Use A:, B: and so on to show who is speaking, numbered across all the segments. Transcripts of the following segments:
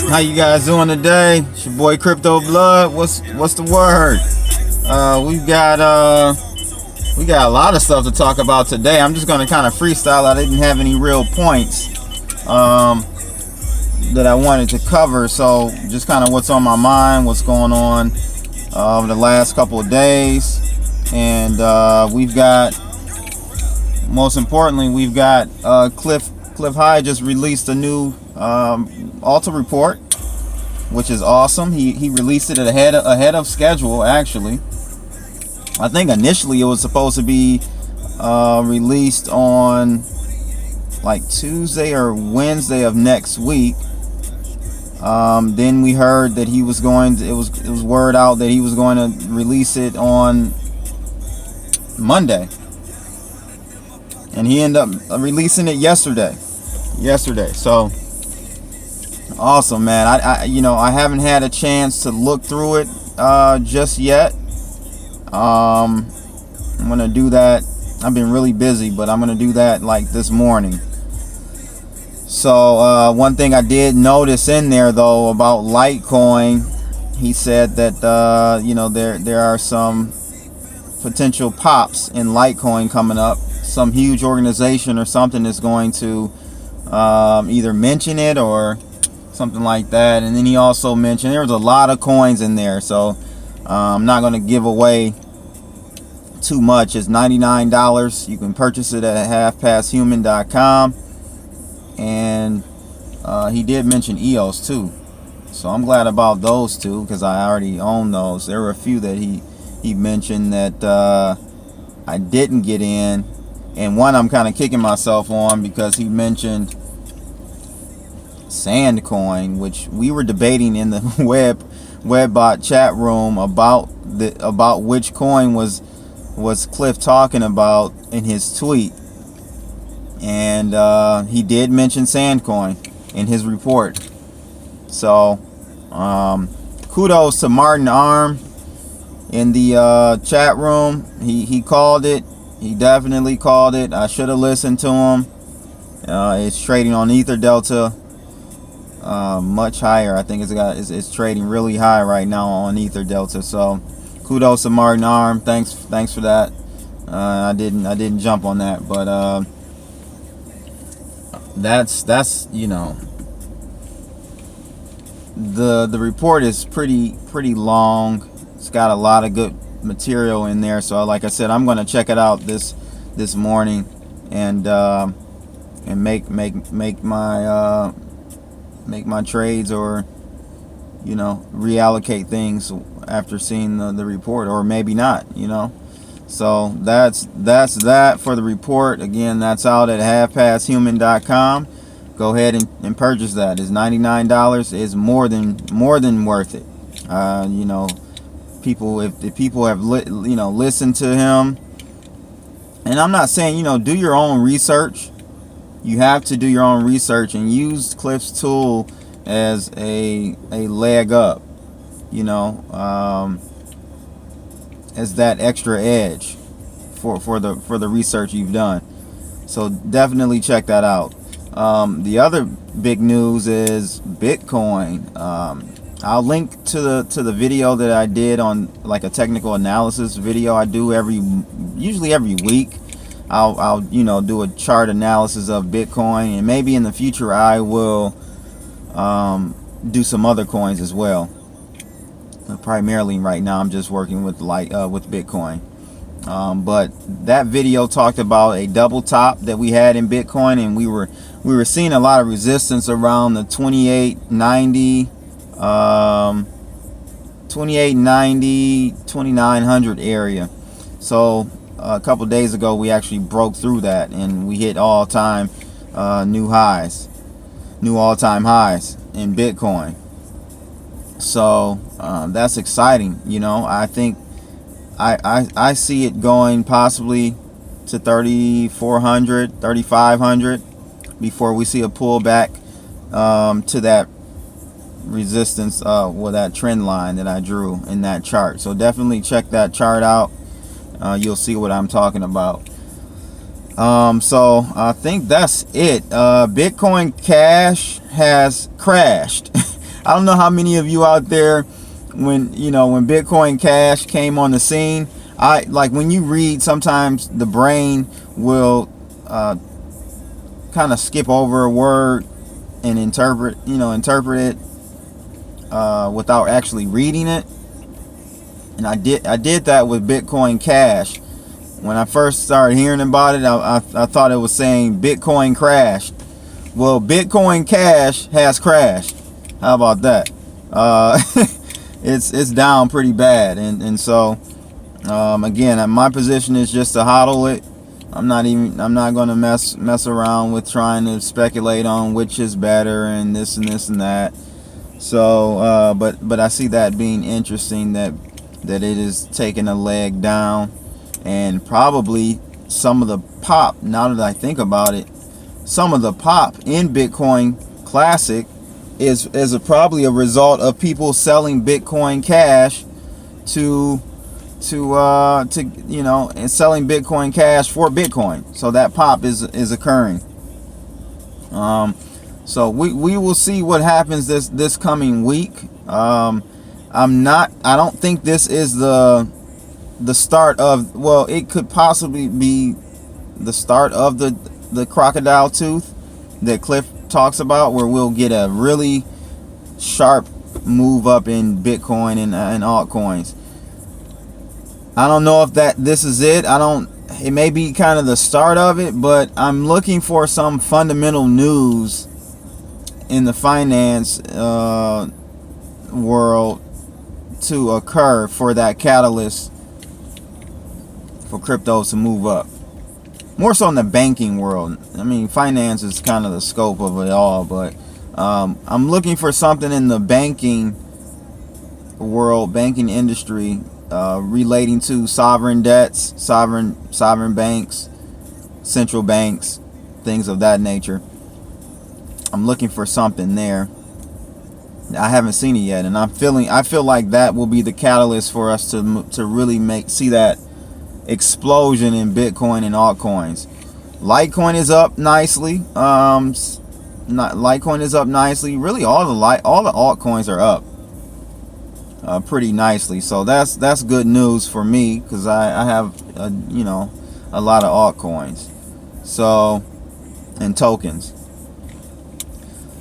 A: How you guys doing today? It's your boy Crypto Blood. What's the word? We got a lot of stuff to talk about today. I'm just gonna kind of freestyle. I didn't have any real points that I wanted to cover, so just kind of what's on my mind, what's going on over the last couple of days, and we've got, most importantly, we've got Clif High just released a new Alta report, which is awesome. He released it ahead of schedule. Actually, I think initially it was supposed to be released on like Tuesday or Wednesday of next week. Then we heard that he was going to, it was word out that he was going to release it on Monday, and he ended up releasing it yesterday. So awesome, man. I haven't had a chance to look through it just yet. I'm gonna do that. I've been really busy, but I'm gonna do that like this morning. So one thing I did notice in there though about Litecoin, he said that there are some potential pops in Litecoin coming up. Some huge organization or something is going to either mention it or something like that. And then he also mentioned there was a lot of coins in there, so I'm not going to give away too much. It's $99. You can purchase it at halfpasthuman.com. And he did mention EOS too, so I'm glad about those two because I already own those. There were a few that he mentioned that I didn't get in, and one I'm kind of kicking myself on because he mentioned Sandcoin, which we were debating in the Webbot chat room about which coin was Clif talking about in his tweet. And he did mention Sandcoin in his report. So kudos to Martin Arm in the chat room. He called it. He definitely called it. I should have listened to him. It's trading on Ether Delta much higher. I think it's trading really high right now on Ether Delta. So kudos to Martin Arm. Thanks for that. I didn't jump on that, but that's the report is pretty long. It's got a lot of good material in there, so like I said, I'm going to check it out this morning and make my trades, or reallocate things after seeing the report, or maybe not. So that's that for the report. Again, that's out at halfpasthuman.com. Go ahead and purchase that. It's $99. It's more than worth it. People, if people have listened to him, and I'm not saying do your own research. You have to do your own research and use Clif's tool as a leg up. As that extra edge for the research you've done. So definitely check that out. The other big news is Bitcoin. I'll link to the video that I did on like a technical analysis video I do usually every week. I'll do a chart analysis of Bitcoin, and maybe in the future I will do some other coins as well. Primarily right now I'm just working with Bitcoin, but that video talked about a double top that we had in Bitcoin, and we were seeing a lot of resistance around the 2890 2900 area. So a couple days ago we actually broke through that, and we hit all-time new all-time highs in Bitcoin. So that's exciting. I think I see it going possibly to 3,400 3,500 before we see a pullback to that resistance, that trend line that I drew in that chart. So definitely check that chart out. You'll see what I'm talking about. So I think that's it. Bitcoin Cash has crashed. I don't know how many of you out there, when when Bitcoin Cash came on the scene, I like when you read, sometimes the brain will kind of skip over a word and interpret it without actually reading it. And I did that with Bitcoin Cash. When I first started hearing about it, I thought it was saying Bitcoin crashed. Well, Bitcoin Cash has crashed. How about that? It's down pretty bad, and so again, my position is just to hodl it. I'm not going to mess around with trying to speculate on which is better and this and this and that. So, but I see that being interesting, that it is taking a leg down, and probably some of the pop. Now that I think about it, some of the pop in Bitcoin Classic is probably a result of people selling Bitcoin Cash to and selling Bitcoin Cash for Bitcoin. So that pop is occurring. So we will see what happens this coming week. I don't think this is the start of, well, it could possibly be the start of the crocodile tooth that Clif talks about, where we'll get a really sharp move up in Bitcoin and altcoins. I don't know if this is it. It may be kind of the start of it, but I'm looking for some fundamental news in the finance world to occur for that catalyst for cryptos to move up. More so in the banking world. I mean, finance is kind of the scope of it all, but I'm looking for something in the banking world, banking industry, relating to sovereign debts, sovereign banks, central banks, things of that nature. I'm looking for something there. I haven't seen it yet, and I feel like that will be the catalyst for us to really see that explosion in Bitcoin and altcoins. Litecoin is up nicely. Litecoin is up nicely. Really, all the altcoins are up pretty nicely. So that's good news for me, because I have a lot of altcoins, so, and tokens.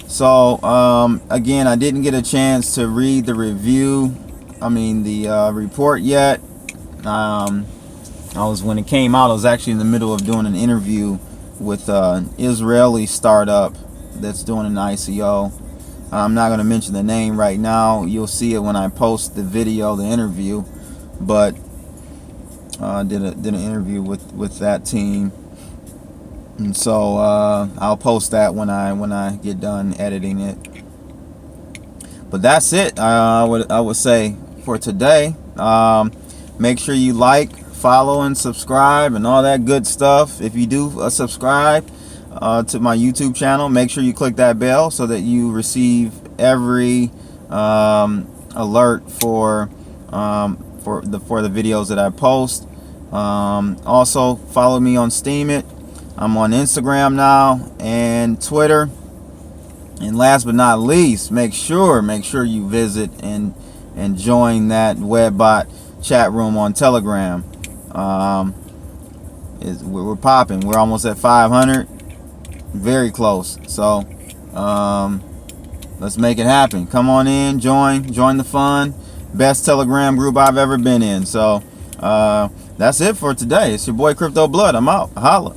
A: So again, I didn't get a chance to read the report yet. When it came out, I was actually in the middle of doing an interview with an Israeli startup that's doing an ICO. I'm not going to mention the name right now. You'll see it when I post the video, the interview. But did an interview with that team, and so I'll post that when I get done editing it. But that's it. I would say for today. Make sure you like, follow, and subscribe, and all that good stuff. If you do subscribe to my YouTube channel, make sure you click that bell so that you receive every alert for the videos that I post. Also follow me on Steemit. I'm on Instagram now and Twitter. And last but not least, make sure you visit and join that Webbot chat room on Telegram. We're popping. We're almost at 500. Very close. So let's make it happen. Come on in, join the fun. Best Telegram group I've ever been in. So that's it for today. It's your boy Crypto Blood. I'm out. Holla.